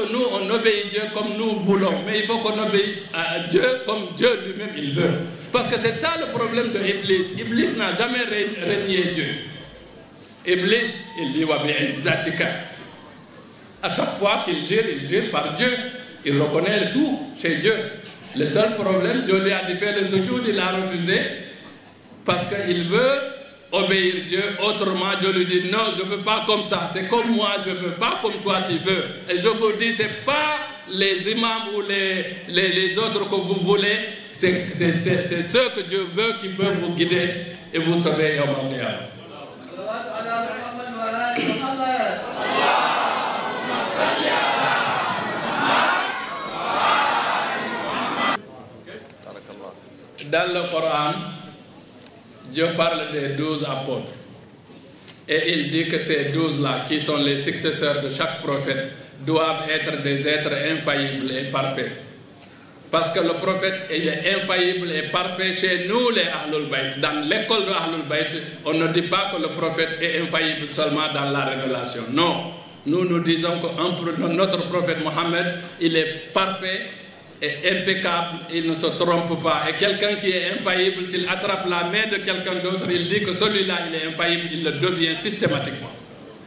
que nous, on obéit Dieu comme nous voulons, mais il faut qu'on obéisse à Dieu comme Dieu lui-même il veut. Parce que c'est ça le problème de Iblis. Iblis n'a jamais renié Dieu. Iblis, il dit, à chaque fois qu'il gère par Dieu. Il reconnaît tout chez Dieu. Le seul problème, Dieu lui a dit faire le sujoud, il a refusé parce qu'il veut obéir Dieu. Autrement, Dieu lui dit non, je ne veux pas comme ça. C'est comme moi, je ne veux pas comme toi tu veux. Et je vous dis, ce n'est pas les imams ou les autres que vous voulez, c'est ceux que Dieu veut qui peuvent vous guider et vous sauver. Dans le Coran, Dieu parle des 12 apôtres. Et il dit que ces 12-là, qui sont les successeurs de chaque prophète, doivent être des êtres infaillibles et parfaits. Parce que le prophète il est infaillible et parfait chez nous les Ahlul Bayt. Dans l'école de Ahlul Bayt, on ne dit pas que le prophète est infaillible seulement dans la révélation. Non, nous disons que notre prophète Mohammed, il est parfait et impeccable, il ne se trompe pas. Et quelqu'un qui est infaillible, s'il attrape la main de quelqu'un d'autre, il dit que celui-là, il est infaillible, il le devient systématiquement.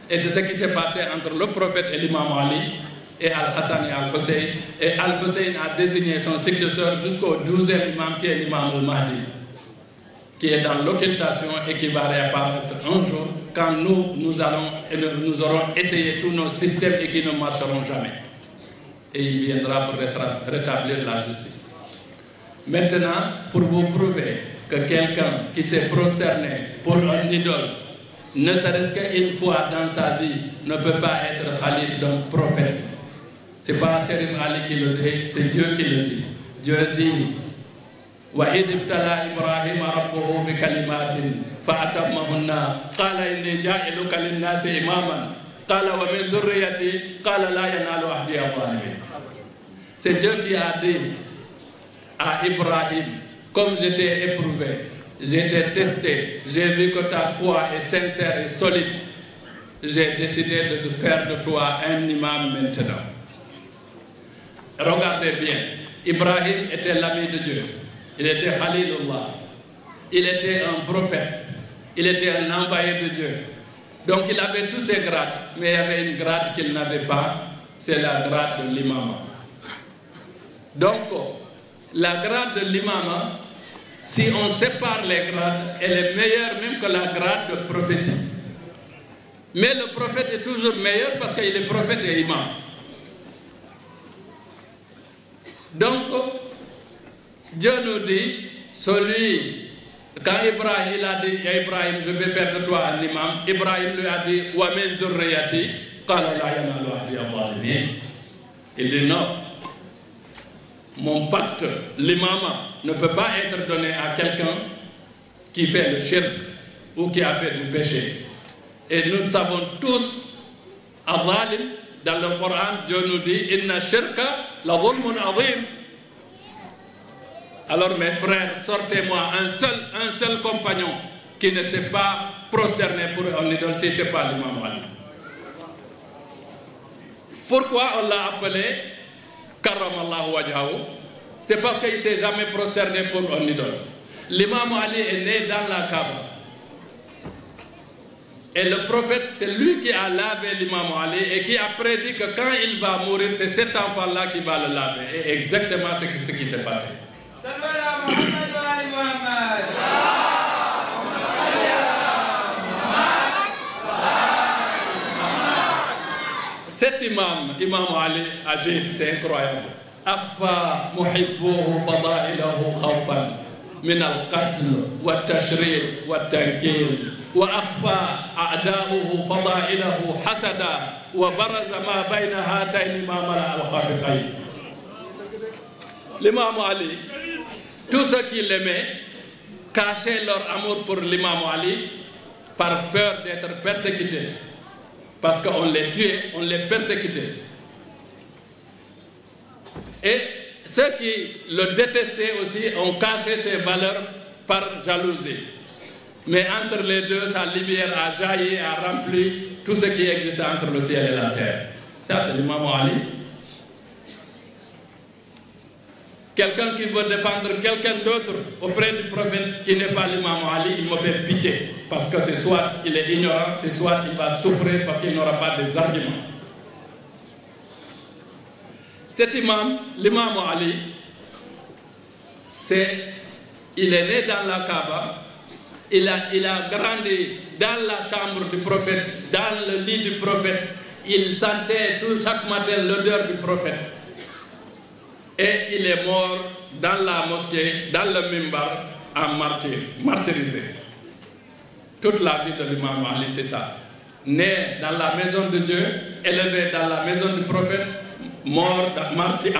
Et c'est ce qui s'est passé entre le prophète et l'imam Ali, et Al-Hassan et Al-Hussein. Et Al-Hussein a désigné son successeur jusqu'au 12e imam, qui est l'imam Al-Mahdi, qui est dans l'occultation et qui va réapparaître un jour quand nous aurons essayé tous nos systèmes et qui ne marcheront jamais. Et il viendra pour rétablir la justice. Maintenant, pour vous prouver que quelqu'un qui s'est prosterné pour un idole, ne serait-ce qu'une fois dans sa vie, ne peut pas être khalife d'un prophète. Ce n'est pas Chérif Ali qui le dit, c'est Dieu qui le dit. Dieu dit وَإِذِ ابْتَلَى إِبْرَاهِيمَ رَبُّهُ بِكَلِمَاتٍ فَأَتَمَّهُنَّ قَالَ إِنِّي جَاعِلُكَ لِلنَّاسِ إِمَامًا قَالَ وَمِنْ ذُرِّيَّتِي قَالَ لَا يَنَالُ عَهْدِي الظَّالِمِينَ. C'est Dieu qui a dit à Ibrahim, comme je t'ai éprouvé, je t'ai testé, j'ai vu que ta foi est sincère et solide, j'ai décidé de faire de toi un imam maintenant. Regardez bien, Ibrahim était l'ami de Dieu, il était Khalilullah, il était un prophète, il était un envoyé de Dieu. Donc il avait tous ses grades, mais il y avait une grade qu'il n'avait pas, c'est la grade de l'imam. Donc, la grade de l'imam, si on sépare les grades, elle est meilleure même que la grade de prophétie. Mais le prophète est toujours meilleur parce qu'il est prophète et imam. Donc, Dieu nous dit, quand Ibrahim a dit, Ibrahim, je vais faire de toi un imam, Ibrahim lui a dit, wa min dhurriyati, qala la yanalu ahdi adh-dhalimin. Il dit non. Mon pacte, l'imama, ne peut pas être donné à quelqu'un qui fait le shirk ou qui a fait du péché. Et nous savons tous, al-zalim, dans le Coran, Dieu nous dit inna shirka la zulmun azim. Alors mes frères, sortez-moi un seul compagnon qui ne s'est pas prosterné pour un idole si ce n'est pas l'imam Ali. Pourquoi on l'a appelé Karramallahu wajhahu? C'est parce qu'il ne s'est jamais prosterné pour un idole. L'imam Ali est né dans la Kaaba. Et le prophète, c'est lui qui a lavé l'imam Ali et qui a prédit que quand il va mourir, c'est cet enfant-là qui va le laver. Et exactement ce qui s'est passé. Cet imam Ali Ajib, c'est incroyable. أخفى محبوه فضائله خوفا من القتل والتشريد والتنكيل وأخفى أعداؤه فضائله حسدا وبرز ما بين هاتين ما ملأ الخافقين. L'imam Ali, tous ceux qui l'aimaient cachaient leur amour pour l'imam Ali par peur d'être persécutés. Parce qu'on les tuait, on les persécutait. Et ceux qui le détestaient aussi ont caché ses valeurs par jalousie. Mais entre les deux, sa lumière a jailli, a rempli tout ce qui existait entre le ciel et la terre. Ça, c'est l'imam Ali. quelqu'un qui veut défendre quelqu'un d'autre auprès du prophète qui n'est pas l'imam Ali, il me fait pitié. Parce que c'est soit il est ignorant, c'est soit il va souffrir parce qu'il n'aura pas des arguments. Cet imam, l'imam Ali, il est né dans la Kaaba, il a grandi dans la chambre du prophète, dans le lit du prophète, il sentait chaque matin l'odeur du prophète. Et il est mort dans la mosquée, dans le mimbar, en martyrisé. Toute la vie de l'imam Ali, c'est ça. Né dans la maison de Dieu, élevé dans la maison du prophète, mort en martyr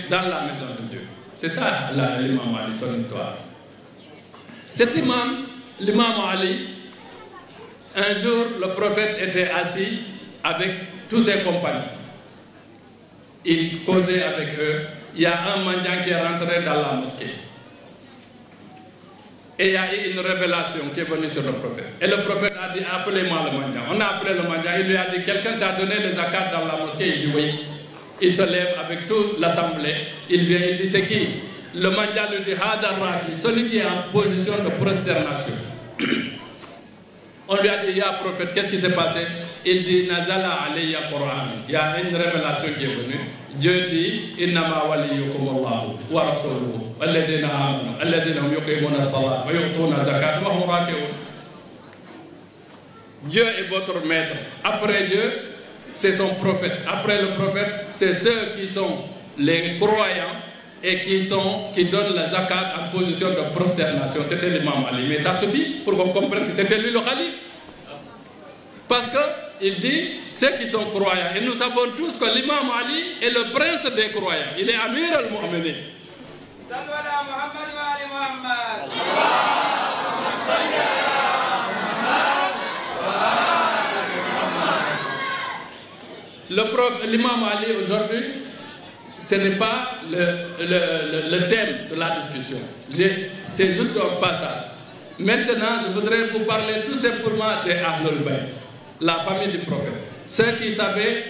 dans la maison de Dieu. C'est ça l'imam Ali, son histoire. Cet imam, l'imam Ali, un jour, le prophète était assis avec tous ses compagnons. Il causait avec eux. Il y a un mendiant qui est rentré dans la mosquée. Et il y a eu une révélation qui est venue sur le prophète. Et le prophète a dit, appelez-moi le mendiant. On a appelé le mendiant. Il lui a dit, quelqu'un t'a donné les zakat dans la mosquée? Il dit oui. Il se lève avec toute l'assemblée. Il vient, il dit, c'est qui? Le mendiant lui dit, Hadar Rahi, celui qui est en position de prosternation. On lui a dit, ya prophète, qu'est-ce qui s'est passé? Il dit, Nazala alayya Qur'an. Il y a une révélation qui est venue. Dieu dit, Innama waliyukum Allahu wa rasuluhu alladhina amanu alladhina yuqimuna as-salata wa yu'tuna zakata wa hum raki'un. Dieu est votre maître. Après Dieu, c'est son prophète. Après le prophète, c'est ceux qui sont les croyants et qui donnent la zakat en position de prosternation. C'était l'imam Ali. Mais ça suffit pour qu'on comprenne que c'était lui le khalife. Parce qu'il dit, ceux qui sont croyants, et nous savons tous que l'imam Ali est le prince des croyants. Il est Amir al-Mu'minin. L'imam Ali aujourd'hui, ce n'est pas le thème de la discussion. C'est juste un passage. Maintenant, je voudrais vous parler tout simplement des Ahlul Bayt, la famille du prophète. Ceux qui savaient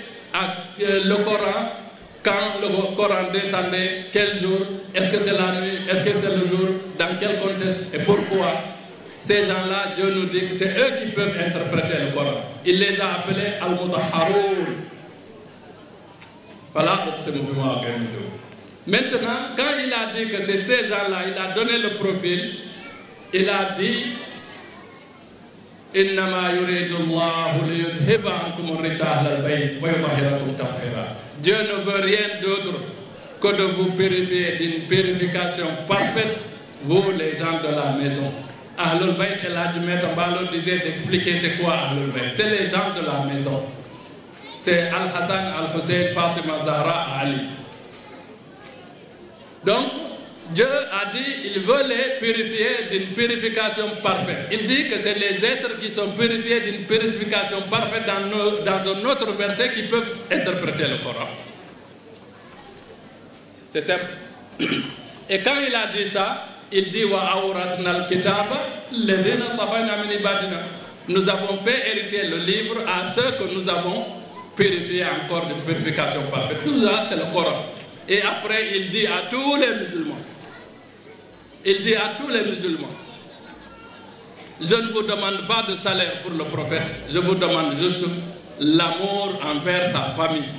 le Coran, quand le Coran descendait, quel jour, est-ce que c'est la nuit, est-ce que c'est le jour, dans quel contexte et pourquoi. Ces gens-là, Dieu nous dit que c'est eux qui peuvent interpréter le Coran. Il les a appelés Al-Mutahharoun. Voilà pour ce mouvement. Maintenant, quand il a dit que c'est ces gens-là, il a donné le profil, il a dit Innama yuridu Allahu liyudhiba ankum ar-rijsa ahlal bayt wa yutahhirakum tathira. Dieu ne veut rien d'autre que de vous purifier d'une purification parfaite, vous les gens de la maison. Ahlul Bayt, et là du maître Mbalo disait d'expliquer c'est quoi Ahlul Bayt. C'est les gens de la maison. C'est Al-Hassan, Al-Hussein, Fatima, Zahra, Ali. Donc, Dieu a dit qu'il veut les purifier d'une purification parfaite. Il dit que c'est les êtres qui sont purifiés d'une purification parfaite dans un autre verset qui peuvent interpréter le Coran. C'est simple. Et quand il a dit ça, il dit wa awratna al-kitaba ladina safayna min ibadina. Nous avons fait hériter le livre à ceux que nous avons purifiés encore d'une purification parfaite. Tout ça, c'est le Coran. Et après, il dit à tous les musulmans, il dit à tous les musulmans, je ne vous demande pas de salaire pour le prophète, je vous demande juste l'amour envers sa famille.